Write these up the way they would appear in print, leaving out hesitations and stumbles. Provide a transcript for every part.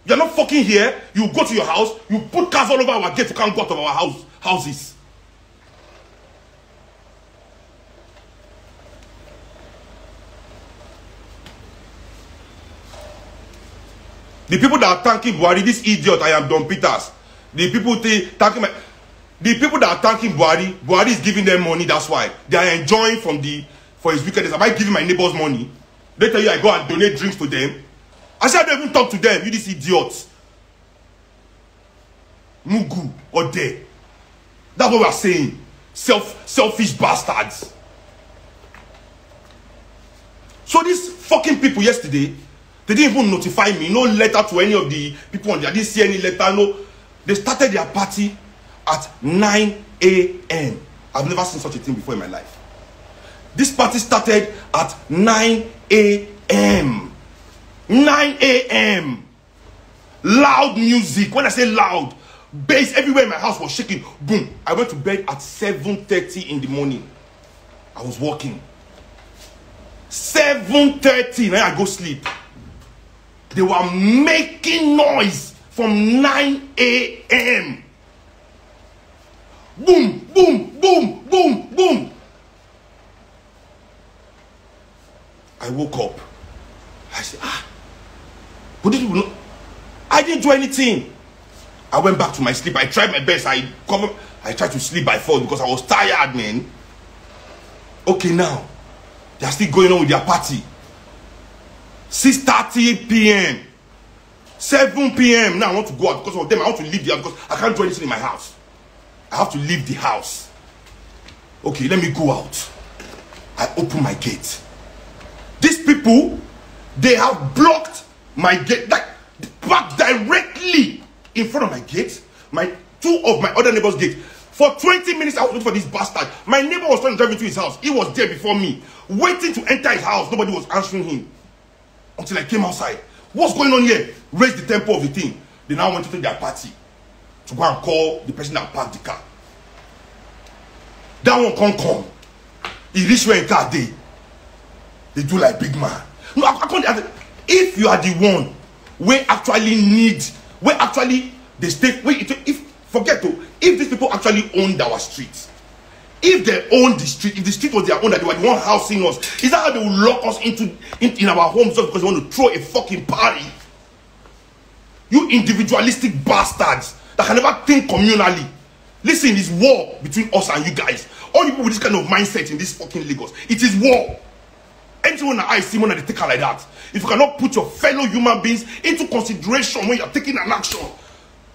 You're not fucking here. You go to your house. You put cars all over our gate. You can't go out of our houses. The people that are thanking Buhari, this idiot, I am Don Peters. The people thanking my... The people that are thanking Buhari, Buhari is giving them money, that's why. They are enjoying for his wickedness. Am I giving my neighbors money? They tell you I go and donate drinks to them. I said I don't even talk to them, you these idiots. Mugu or they. That's what we are saying. Selfish bastards. So these fucking people yesterday, they didn't even notify me. No letter to any of the people on there. I didn't see any letter. No. They started their party at 9 a.m. I've never seen such a thing before in my life. This party started at 9 a.m. 9 a.m. Loud music. When I say loud, bass everywhere in my house was shaking. Boom. I went to bed at 7:30 in the morning. I was working. 7:30. Now I go sleep. They were making noise from 9 a.m. Boom, boom, boom, boom, boom. I woke up. I said, but these people know. I didn't do anything. I went back to my sleep. I tried my best. I tried to sleep by 4 because I was tired, man. Okay, now they are still going on with their party. 6:30 p.m. 7 p.m. Now I want to go out because of them. I want to leave the house because I can't do anything in my house. I have to leave the house. Okay, let me go out. I open my gate. These people, they have blocked my gate, like back directly in front of my gate. Two of my other neighbors' gate. For 20 minutes, I was looking for this bastard. My neighbor was trying to drive into his house. He was there before me, waiting to enter his house. Nobody was answering him until I came outside. What's going on here? Raised the tempo of the thing. They now went to their party to go and call the person that parked the car. That one can't come. He reached where a car day. They do like big man. No, I can't. If you are the one where actually need, where actually they stay, if forget to, if these people actually owned our streets, if they owned the street, if the street was their own, that they were the one housing us, is that how they will lock us in our homes just because they want to throw a fucking party? You individualistic bastards that can never think communally. Listen, it's war between us and you guys. All you people with this kind of mindset in this fucking Lagos, it is war. Anyone that I see one that they take her like that, if you cannot put your fellow human beings into consideration when you're taking an action,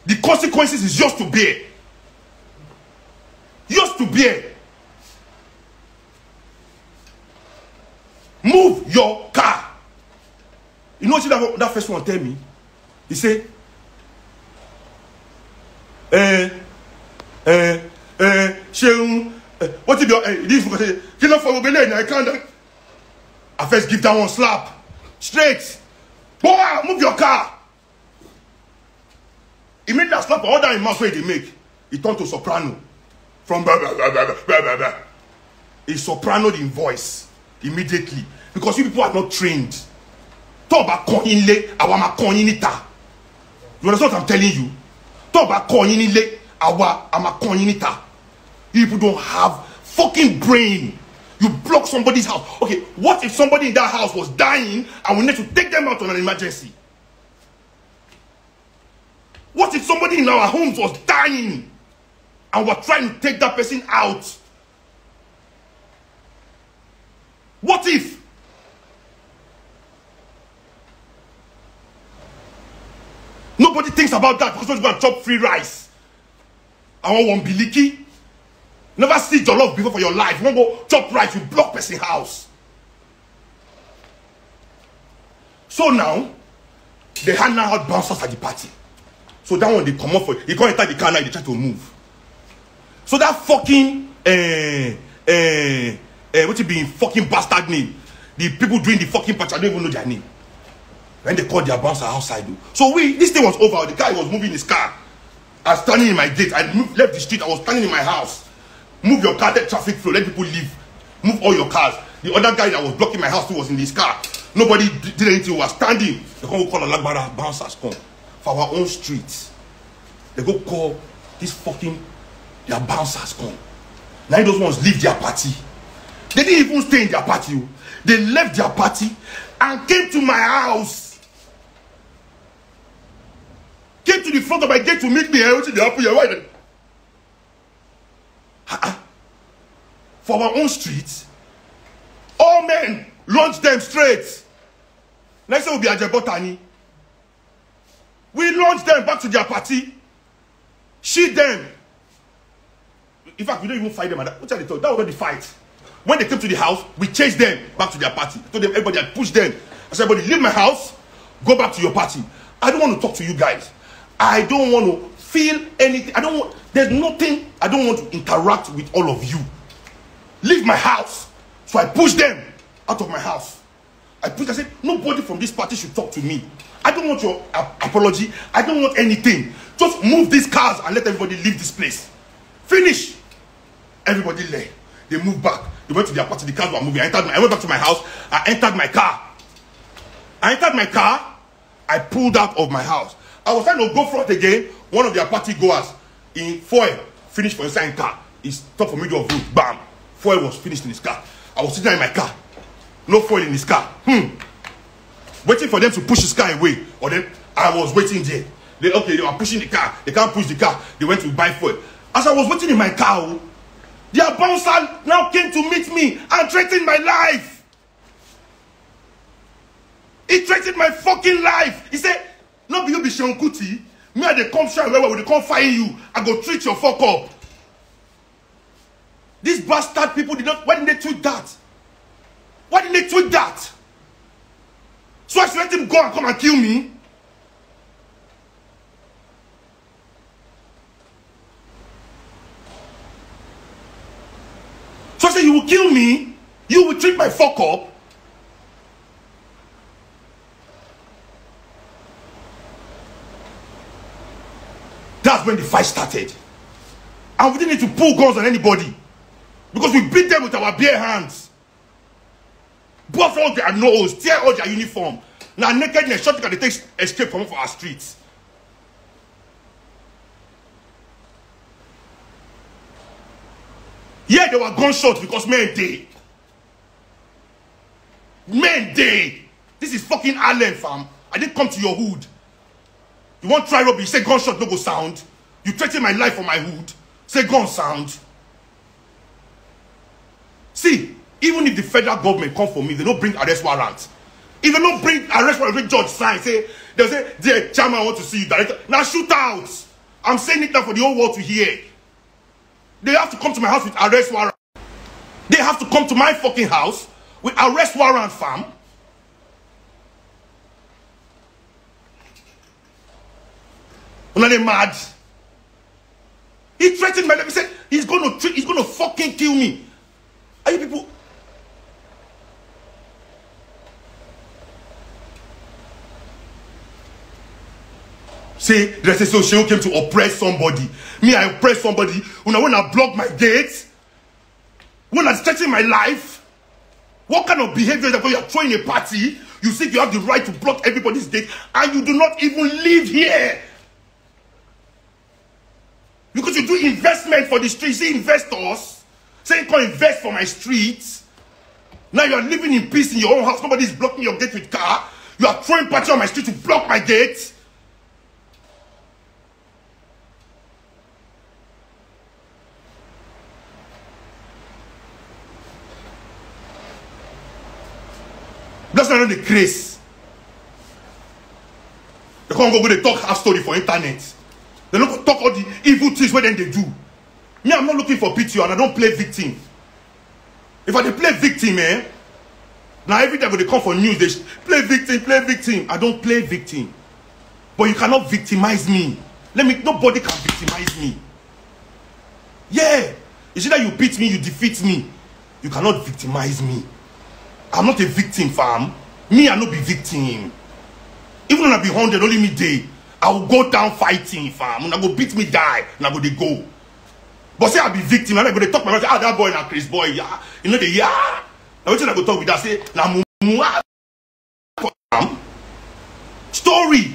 the consequences is yours to bear. Yours to bear. Move your car. You know what that first one tell me? He said, what if you're I can't. I first give that one slap. Straight. Boy, move your car. He made that slap all that in mouth where they make. He turned to soprano. From blah, blah, blah, blah, blah, blah, blah. He sopranoed in voice immediately. Because you people are not trained. Talk about koinle, awama koinita. You understand what I'm telling you? Talk about koinle, awama koinita. You people don't have fucking brain. You block somebody's house. Okay, what if somebody in that house was dying and we need to take them out on an emergency? What if somebody in our homes was dying and we're trying to take that person out? What if? Nobody thinks about that because we're going to chop free rice. I want one biliki. Never see jollof before for your life. You won't go chop rice, you block person house. So now, they hand out bouncers at the party. So that one they come up for he can't enter the car now, they try to move. So that fucking what it be fucking bastard name. The people doing the fucking party, I don't even know their name. When they called their bouncer outside though. So this thing was over. The guy was moving his car. I was standing in my gate. I left the street. I was standing in my house. Move your car, let traffic flow, let people leave. Move all your cars. The other guy that was blocking my house too was in his car. Nobody did anything. We were standing. They come call a Lagbara, bouncers come. for our own streets. They go call this fucking, their bouncers come. Now those ones leave their party. They didn't even stay in their party. They left their party and came to my house. Came to the front of my gate to meet me. For our own streets, all men launch them straight. Next time will be Ajebotani. We launch them back to their party. Shoot them. In fact, we don't even fight them. What are they talking? That was not the fight. When they came to the house, we chased them back to their party. I told them, everybody, I pushed them. I said, everybody, leave my house, go back to your party. I don't want to talk to you guys. I don't want to feel anything. There's nothing. I don't want to interact with all of you. Leave my house. So I pushed them out of my house. I said, nobody from this party should talk to me. I don't want your apology. I don't want anything. Just move these cars and let everybody leave this place. Finish. Everybody left. They moved back. They went to their party. The cars were moving. I went back to my house. I entered my car. I pulled out of my house. I was trying to go front again. One of their party goers in foil finished for inside car. He stopped for middle of road. Bam. Foil was finished in his car. I was sitting in my car. No foil in his car. Waiting for them to push his car away. Or then I was waiting there. They were pushing the car. They can't push the car. They went to buy foil. As I was waiting in my car, their bouncer now came to meet me and threatened my life. He threatened my fucking life. He said, no, you be Seun Kuti. Me and they come shine where they come fire you. I go treat your fuck up. These bastard people did not. Why didn't they tweet that? Why didn't they tweet that? So I should let him go and come and kill me? So I said, you will kill me? You will treat my fuck up? That's when the fight started. And we didn't need to pull guns on anybody. Because we beat them with our bare hands. Bust all their nose, tear all their uniform. Now nakedness, shot they take escape from our streets. Yeah, they were gunshots because men day. Men day. This is fucking Ireland, fam. I didn't come to your hood. You want try robbery, you say gunshot no go sound. You threaten my life for my hood. Say gun sound. See, even if the federal government come for me, they don't bring arrest warrants. If they don't bring arrest warrant, judge sign, they'll say, dear chairman, I want to see you, director. Now shoot out. I'm saying it now for the whole world to hear. They have to come to my house with arrest warrant. They have to come to my fucking house with arrest warrant, fam. When are they mad? He threatened my life. He said he's gonna fucking kill me. Are you people? Say the association came to oppress somebody. Me, I oppress somebody. When I block my gates, when I threaten my life, what kind of behavior is that? When you are throwing a party, you think you have the right to block everybody's gate, and you do not even live here. Because you do investment for the streets. See investors saying come invest for my streets. Now you are living in peace in your own house. Nobody is blocking your gate with car. You are throwing party on my street to block my gate. That's not the craze. They can't go they talk half story for internet. They don't talk all the evil things what then they do. Me, I'm not looking for pity and I don't play victim. If I play victim, now every time when they come for news, they play victim. I don't play victim. But you cannot victimize me. Nobody can victimize me. Yeah. It's either you beat me, you defeat me. You cannot victimize me. I'm not a victim, fam. Me, I not be victim. Even when I be 100, only me day. I will go down fighting, fam. When I go beat me, die. And I go, they go. But say I be victim. And I go, they talk my mouth. Ah, that boy, na Chris boy, yeah. You know, yeah. Now, what I go talk with that, say, na mumu, story.